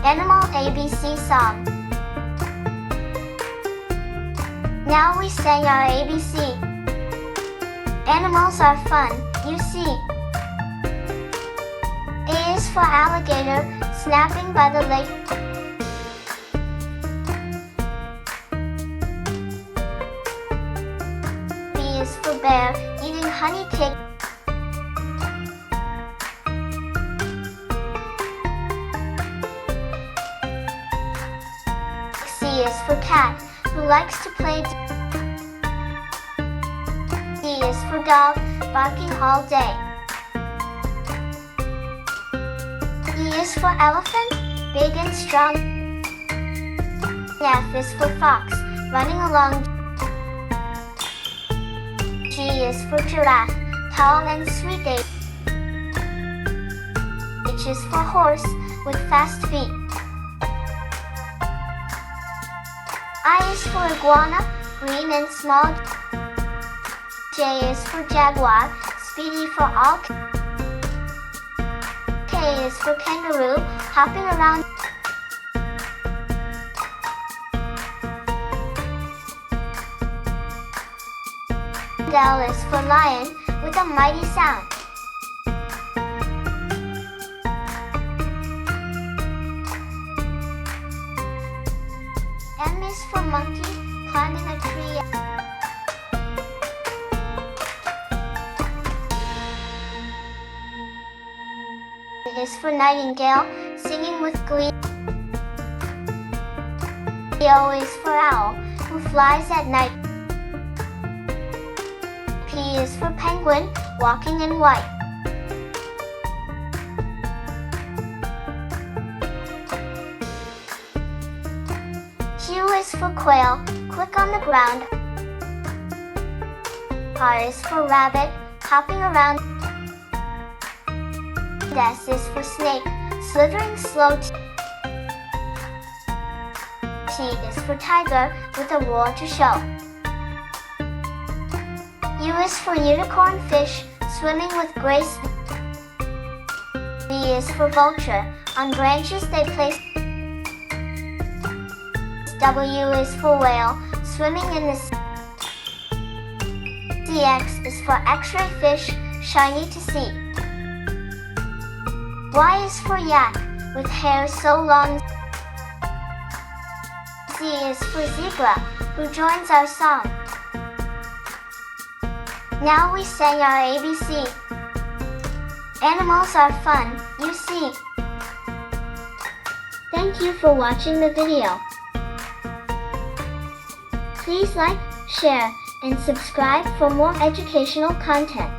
Animal ABC song. Now we sang our ABC. Animals are fun, you see. A is for alligator, snapping by the lake. B is for bear, eating honey cake. C is for cat, who likes to play. D is for dog, barking all day. E is for elephant, big and strong. F is for fox, running along. G is for giraffe, tall and sweet. H is for horse, with fast feet. I is for iguana, green and small. J is for jaguar, speedy for all. K is for kangaroo, hopping around. L is for lion, with a mighty sound. M is for monkey, climbing a tree. N is for nightingale, singing with glee. O is for owl, who flies at night. P is for penguin, walking in white. Q is for quail, quick on the ground. R is for rabbit, hopping around. S is for snake, slithering slow. T is for tiger, with a roar to show. U is for unicorn fish, swimming with grace. V is for vulture, on branches they place. W is for whale, swimming in the sea. CX is for X-ray fish, shiny to see. Y is for yak, with hair so long. Z is for zebra, who joins our song. Now we sang our ABC. Animals are fun, you see. Thank you for watching the video. Please like, share, and subscribe for more educational content.